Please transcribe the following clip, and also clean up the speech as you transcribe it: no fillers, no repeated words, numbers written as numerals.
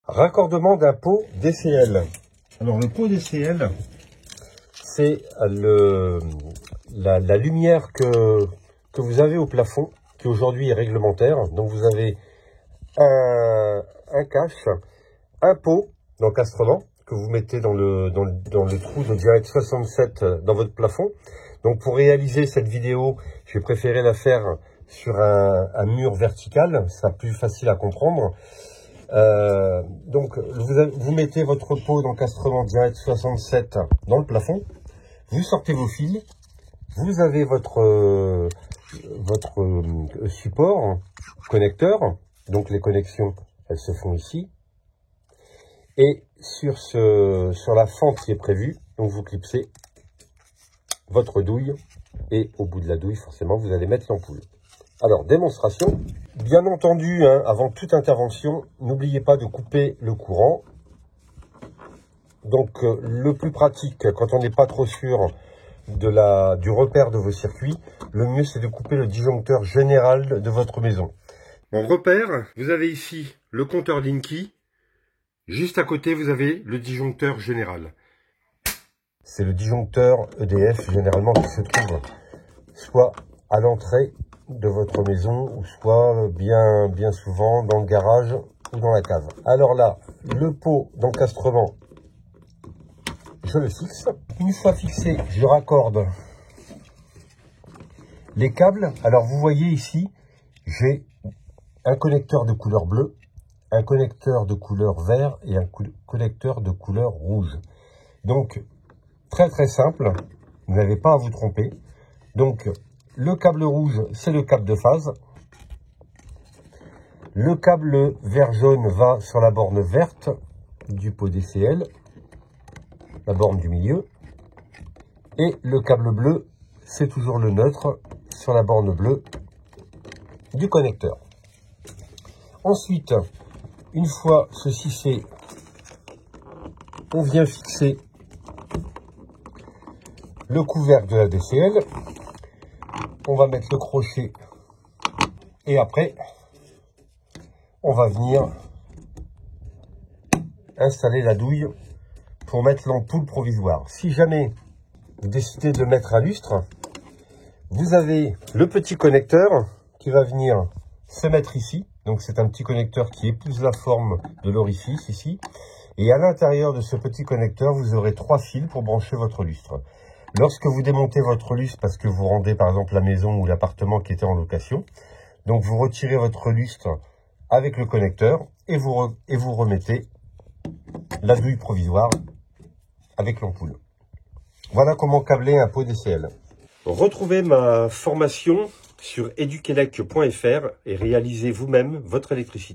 Raccordement d'un pot DCL. Alors le pot DCL, c'est la lumière que vous avez au plafond, qui aujourd'hui est réglementaire. Donc vous avez un cache, un pot d'encastrement que vous mettez dans le trou de diamètre 67 dans votre plafond. Donc pour réaliser cette vidéo, j'ai préféré la faire sur un mur vertical, ça sera plus facile à comprendre. Donc vous mettez votre pot d'encastrement diamètre 67 dans le plafond, vous sortez vos fils, vous avez votre support connecteur, donc les connexions elles se font ici, et sur la fente qui est prévue, donc vous clipsez votre douille, et au bout de la douille forcément vous allez mettre l'ampoule. Alors démonstration, bien entendu, avant toute intervention, n'oubliez pas de couper le courant. Donc le plus pratique, quand on n'est pas trop sûr du repère de vos circuits, le mieux c'est de couper le disjoncteur général de votre maison. En repère, vous avez ici le compteur Linky, juste à côté vous avez le disjoncteur général. C'est le disjoncteur EDF généralement qui se trouve soit à l'entrée de votre maison, ou soit bien souvent dans le garage ou dans la cave. Alors là, le pot d'encastrement, je le fixe. Une fois fixé, je raccorde les câbles. Alors vous voyez ici, j'ai un connecteur de couleur bleue, un connecteur de couleur vert et un connecteur de couleur rouge. Donc très simple, vous n'avez pas à vous tromper. Donc le câble rouge, c'est le câble de phase. Le câble vert-jaune va sur la borne verte du pot DCL, la borne du milieu. Et le câble bleu, c'est toujours le neutre sur la borne bleue du connecteur. Ensuite, une fois ceci fait, on vient fixer le couvercle de la DCL. On va mettre le crochet et après on va venir installer la douille pour mettre l'ampoule provisoire. Si jamais vous décidez de mettre un lustre, vous avez le petit connecteur qui va venir se mettre ici. Donc c'est un petit connecteur qui épouse la forme de l'orifice ici. Et à l'intérieur de ce petit connecteur, vous aurez 3 fils pour brancher votre lustre. Lorsque vous démontez votre lustre, parce que vous rendez par exemple la maison ou l'appartement qui était en location, donc vous retirez votre lustre avec le connecteur et vous remettez la douille provisoire avec l'ampoule. Voilà comment câbler un pot DCL. Retrouvez ma formation sur edukelec.fr et réalisez vous-même votre électricité.